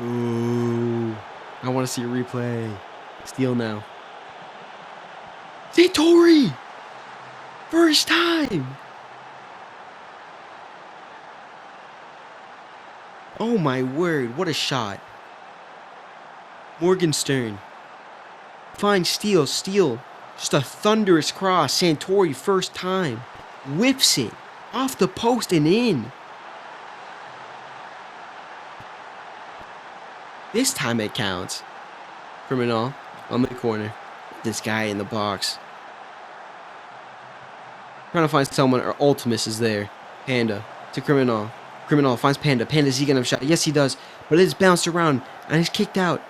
Ooh. I want to see a replay. Steele now. Santori! First time! Oh my word, what a shot. Morgenstern. Finds Steele. Steele. Just a thunderous cross. Santori first time. Whips it. Off the post and in. This time it counts. Criminal on the corner. This guy in the box. Trying to find someone, or Ultimus is there. Panda to Criminal. Criminal finds Panda. Panda's he gonna have a shot? Yes, he does. But it's bounced around and he's kicked out.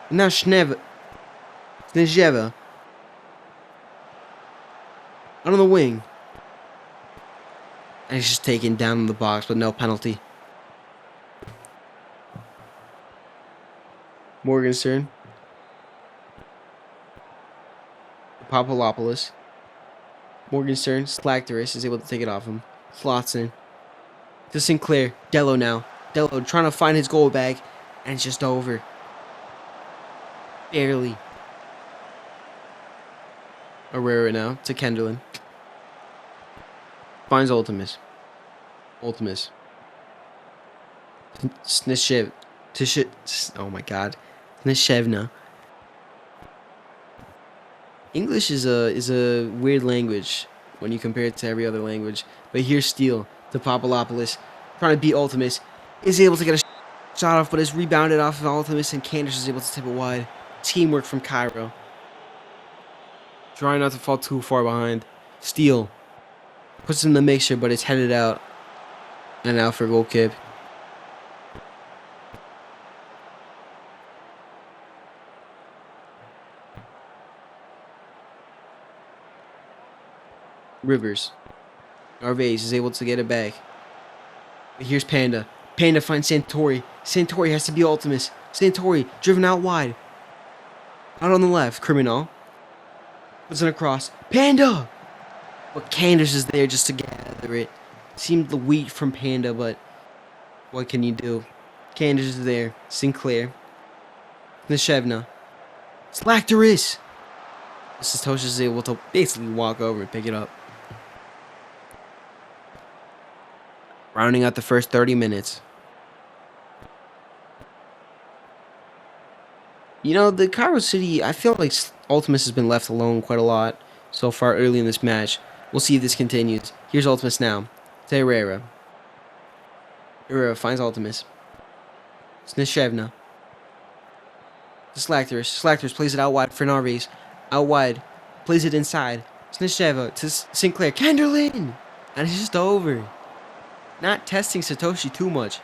And now Snezjeva out on the wing. And he's just taken down in the box, but no penalty. Morgenstern. Papadopoulos. Morgenstern. Slactorus is able to take it off him. Slothson. To Sinclair. Dello now. Dello trying to find his goal back. And it's just over. Barely. Herrera now to Kenderlin. Finds Ultimus. Snizhev. Oh my god. Snizhevna. English is a weird language when you compare it to every other language. But here's Steele to Papadopoulos. Trying to beat Ultimus. is able to get a shot off, but is rebounded off of Ultimus, and Candace is able to tip it wide. Teamwork from Cairo. Trying not to fall too far behind. Steal. Puts in the mixture, but it's headed out. And out for goal kick. Rivers. Narvaez is able to get it back. But here's Panda. Panda finds Santori. Santori has to be Ultimus. Santori driven out wide. Out on the left. Criminal. Puts it across. Panda! But Candace is there just to gather it. Seemed the wheat from Panda, but what can you do? Candace is there. Sinclair. Nishevna. Slactoris! Satoshi is able to basically walk over and pick it up. Rounding out the first 30 minutes. You know, the Cairo City, I feel like Ultimus has been left alone quite a lot so far early in this match. We'll see if this continues. Here's Ultimus now. To Herrera. Herrera finds Ultimus. Snishevna. To Slactoris. Slactoris plays it out wide for Narvaez. Out wide. Plays it inside. Snisheva to Sinclair. Kenderlin! And it's just over. Not testing Satoshi too much.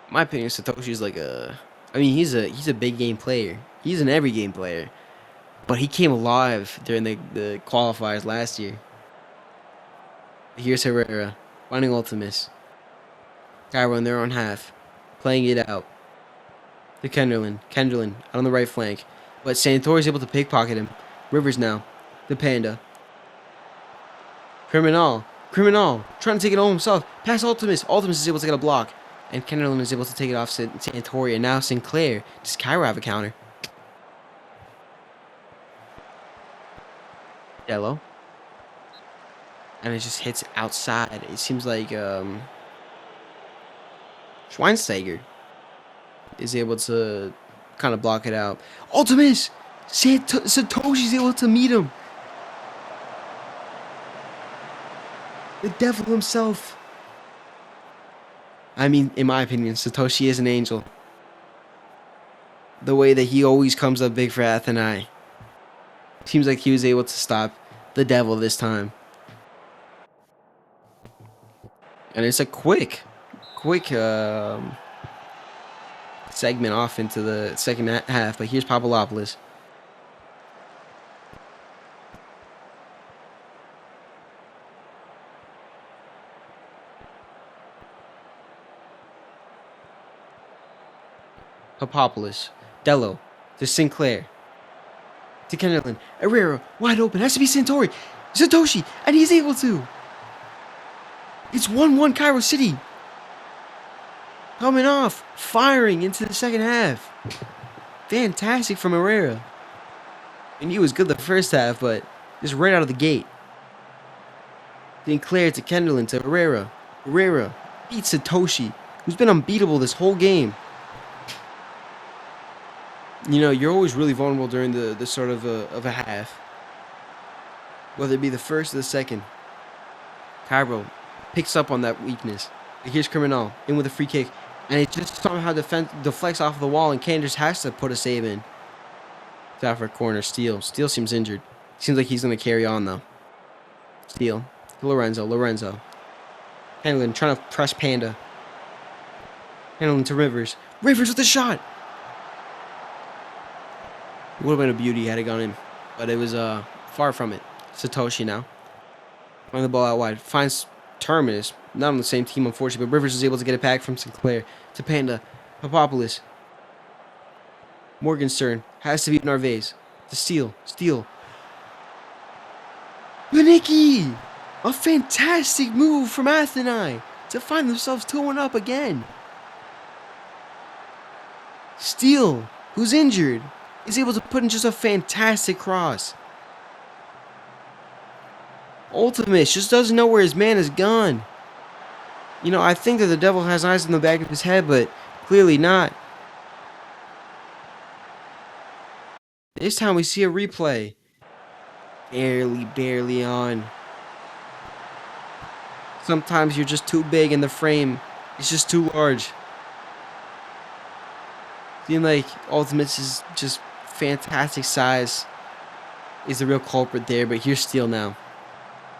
In my opinion, Satoshi's like a... I mean, he's a big game player. He's an every game player. But he came alive during the qualifiers last year. Here's Herrera. Finding Ultimus. Cairo in their own half. Playing it out. To Kenderlin. Kenderlin out on the right flank. But Santori's able to pickpocket him. Rivers now. The Panda. Criminal. Criminal. Trying to take it home himself. Pass Ultimus. Ultimus is able to get a block. And Kenderlin is able to take it off Santori. And now Sinclair. Does Cairo have a counter? Yellow. And it just hits outside. It seems like Schweinsteiger is able to kind of block it out. Ultimus! Satoshi's able to meet him. The devil himself. I mean, in my opinion, Satoshi is an angel. The way that he always comes up big for Athenai. Seems like he was able to stop the devil this time. And it's a quick segment off into the second half. But here's Papadopoulos. Papopoulos. Dello. To Sinclair. To Kenderlin. Herrera. Wide open. Has to be Santori. Satoshi. And he's able to. It's 1-1 Cairo City. Coming off. Firing into the second half. Fantastic from Herrera. And he was good the first half, but just right out of the gate. Sinclair to Kenderlin to Herrera. Herrera beats Satoshi, who's been unbeatable this whole game. You know, you're always really vulnerable during the sort of a half. Whether it be the first or the second. Cairo picks up on that weakness. Here's Criminal in with a free kick. And it just somehow deflects off the wall, and Candace has to put a save in. It's out for a corner. Steele. Steele seems injured. Seems like he's going to carry on, though. Steele. Lorenzo. Handling, trying to press Panda. Handling to Rivers. Rivers with the shot! It would have been a beauty had it gone in. But it was far from it. Satoshi now. Finding the ball out wide. Finds Terminus. Not on the same team, unfortunately. But Rivers is able to get it back from Sinclair. To Panda. Papopoulos. Morgenstern. Has to be Narvaez. To Steele. Panicki! A fantastic move from Athenai to find themselves 2-1 up again. Steele, who's injured, is able to put in just a fantastic cross. Ultimus just doesn't know where his man is gone. You know, I think that the devil has eyes in the back of his head, but clearly not. This time we see a replay. Barely on. Sometimes you're just too big and the frame is just too large. Seems like Ultimate's is just fantastic size is the real culprit there, but here's Steel now.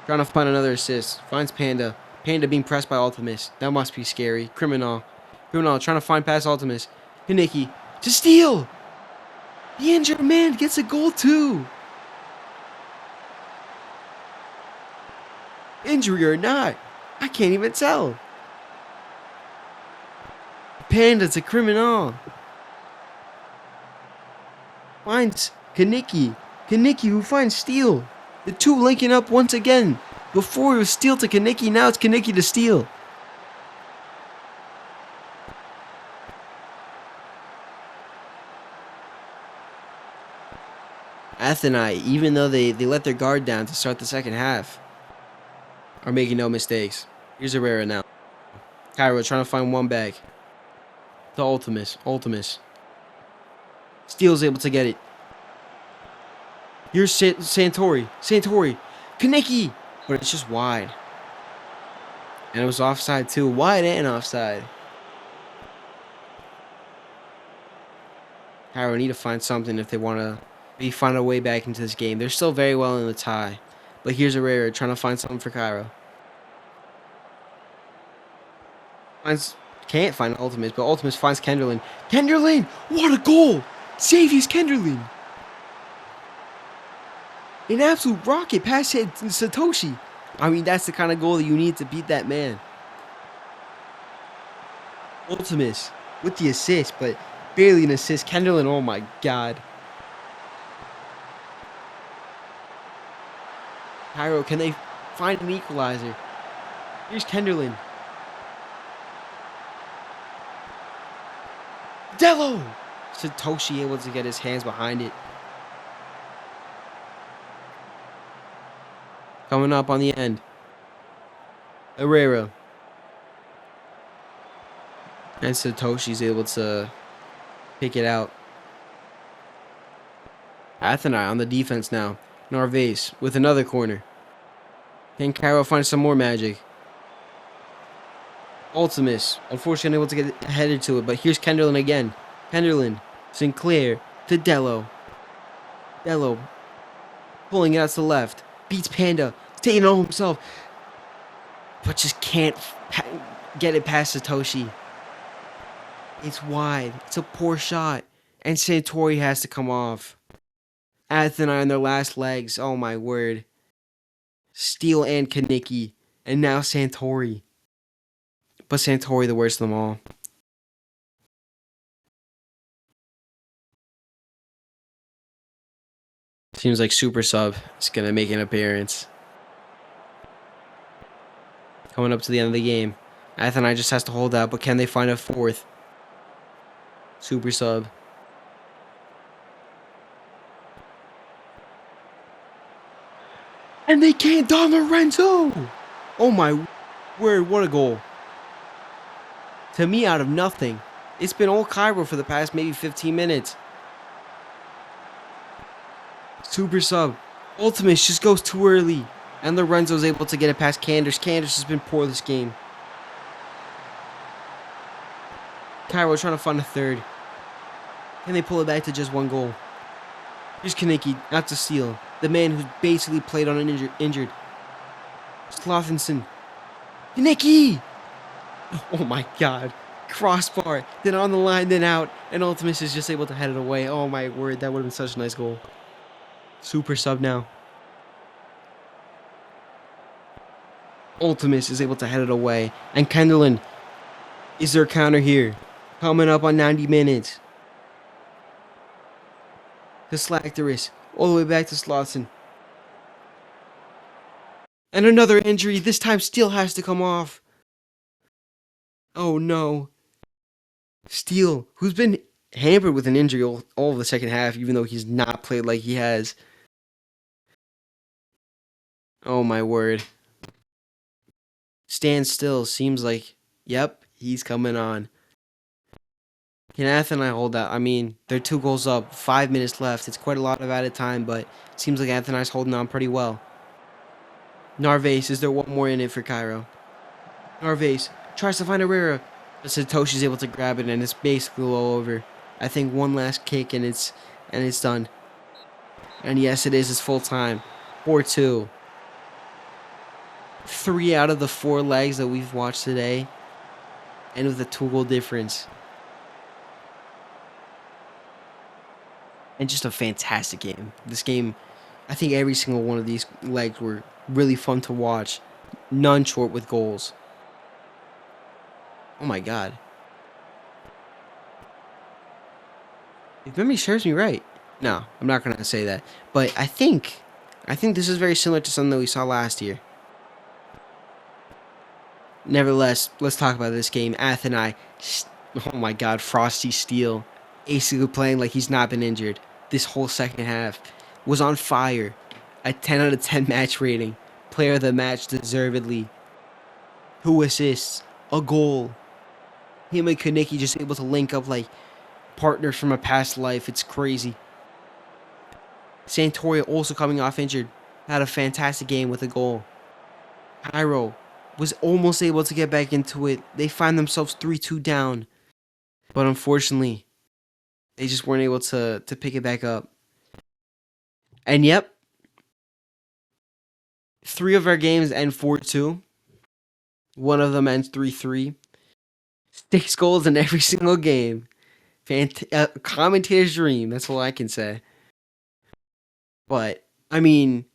Trying to find another assist. Finds Panda. Panda being pressed by Ultimus. That must be scary. Criminal trying to find past Ultimus. Kaneki to Steel. The injured man gets a goal too. Injury or not, I can't even tell. Panda's a criminal. Finds Kaneki. Kaneki who finds Steel. The two linking up once again. Before it was Steel to Kaneki, now it's Kaneki to Steel. Athenai, even though they let their guard down to start the second half, are making no mistakes. Here's Herrera now. Cairo trying to find one back. To Ultimus. Steel's able to get it. Here's Santori. Kaneki! But it's just wide. And it was offside too. Wide and offside. Cairo need to find something if they want to find a way back into this game. They're still very well in the tie. But here's Herrera trying to find something for Cairo. Can't find Ultimus, but Ultimus finds Kenderlin. Kenderlin! What a goal! Xavier's Kenderlin! An absolute rocket past Satoshi. I mean, that's the kind of goal that you need to beat that man. Ultimus with the assist, but barely an assist. Kenderlin, oh my god. Cairo, can they find an equalizer? Here's Kenderlin. Dello! Satoshi able to get his hands behind it. Coming up on the end. Herrera. And Satoshi's able to pick it out. Athenai on the defense now. Narvaez with another corner. Can Cairo find some more magic? Ultimus, unfortunately unable to get headed to it, but here's Kenderlin again. Kenderlin, Sinclair to Dello. Dello pulling it out to the left. Beats Panda, taking it on himself, but just can't get it past Satoshi. It's wide. It's a poor shot, and Santori has to come off. Athenai on their last legs. Oh my word. Steel and Kaneki, and now Santori. But Santori the worst of them all. Seems like Super Sub is going to make an appearance. Coming up to the end of the game. Athenai just has to hold out, but can they find a fourth? Super Sub. And they can't. Don Lorenzo! Oh my word, what a goal. To me, out of nothing. It's been all Cairo for the past maybe 15 minutes. Super Sub. Ultimus just goes too early. And Lorenzo's able to get it past Canders. Canders has been poor this game. Cairo trying to find a third. Can they pull it back to just one goal? Here's Kaneki, out to Steele. The man who's basically played on an injured. Slothinson. Kaneki! Oh my god. Crossbar. Then on the line, then out. And Ultimus is just able to head it away. Oh my word, that would have been such a nice goal. Super Sub now. Ultimus is able to head it away. And Kenderlin. Is there a counter here? Coming up on 90 minutes. To Slacterus. All the way back to Slotson. And another injury. This time Steele has to come off. Oh no. Steele, who's been hampered with an injury all of the second half, even though he's not played like he has. Oh my word. Stand still. Seems like, yep, he's coming on. Can Athenai hold that? I mean, they're 2 goals up, 5 minutes left. It's quite a lot of added time, but it seems like Athenai's holding on pretty well. Narvaez, is there one more in it for Cairo? Narvaez tries to find Herrera, but Satoshi's able to grab it, and it's basically all over. I think one last kick, and it's done. And yes, it is. It's full time. 4-2. 3 out of the 4 legs that we've watched today, and with a 2-goal difference. And just a fantastic game. This game, I think every single one of these legs were really fun to watch. None short with goals. Oh my god. If memory serves me right. No, I'm not gonna say that. But I think this is very similar to something that we saw last year. Nevertheless, let's talk about this game. Athenai, oh my god, Frosty Steele, basically playing like he's not been injured. This whole second half was on fire. A 10 out of 10 match rating. Player of the match deservedly. 2 assists, a goal. Him and Kaneki just able to link up like partners from a past life. It's crazy. Santoria also coming off injured. Had a fantastic game with a goal. Cairo was almost able to get back into it. They find themselves 3-2 down. But unfortunately, they just weren't able to pick it back up. And yep, 3 of our games end 4-2. One of them ends 3-3. 6 goals in every single game. Commentator's dream. That's all I can say. But, I mean,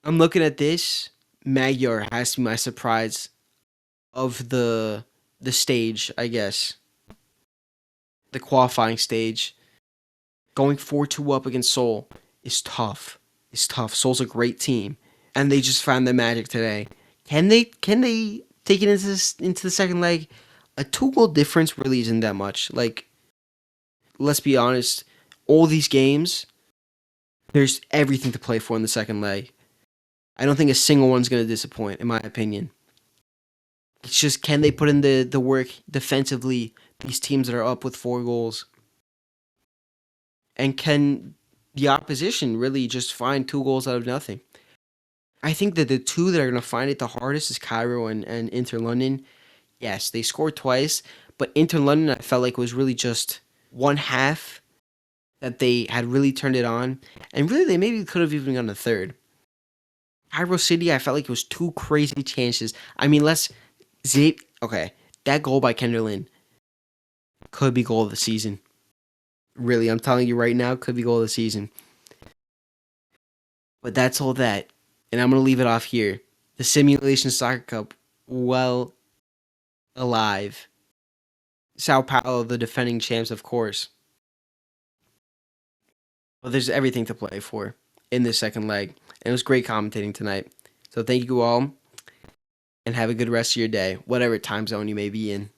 I'm looking at this. Magyar has to be my surprise of the stage, I guess. The qualifying stage. Going 4-2 up against Seoul is tough. It's tough. Seoul's a great team, and they just found the magic today. Can they take it into the second leg? A 2-goal difference really isn't that much. Like, let's be honest. All these games, there's everything to play for in the second leg. I don't think a single one's going to disappoint, in my opinion. It's just, can they put in the work defensively, these teams that are up with 4 goals? And can the opposition really just find 2 goals out of nothing? I think that the 2 that are going to find it the hardest is Cairo and Inter London. Yes, they scored twice, but Inter London, I felt like, was really just one half that they had really turned it on. And really, they maybe could have even gone a third. Cairo City, I felt like it was 2 crazy chances. I mean, okay, that goal by Kenderlin could be goal of the season. Really, I'm telling you right now, could be goal of the season. But that's all that. And I'm going to leave it off here. The Simulation Soccer Cup, well, alive. Sao Paulo, the defending champs, of course. But there's everything to play for in this second leg. And it was great commentating tonight. So thank you all. And have a good rest of your day, whatever time zone you may be in.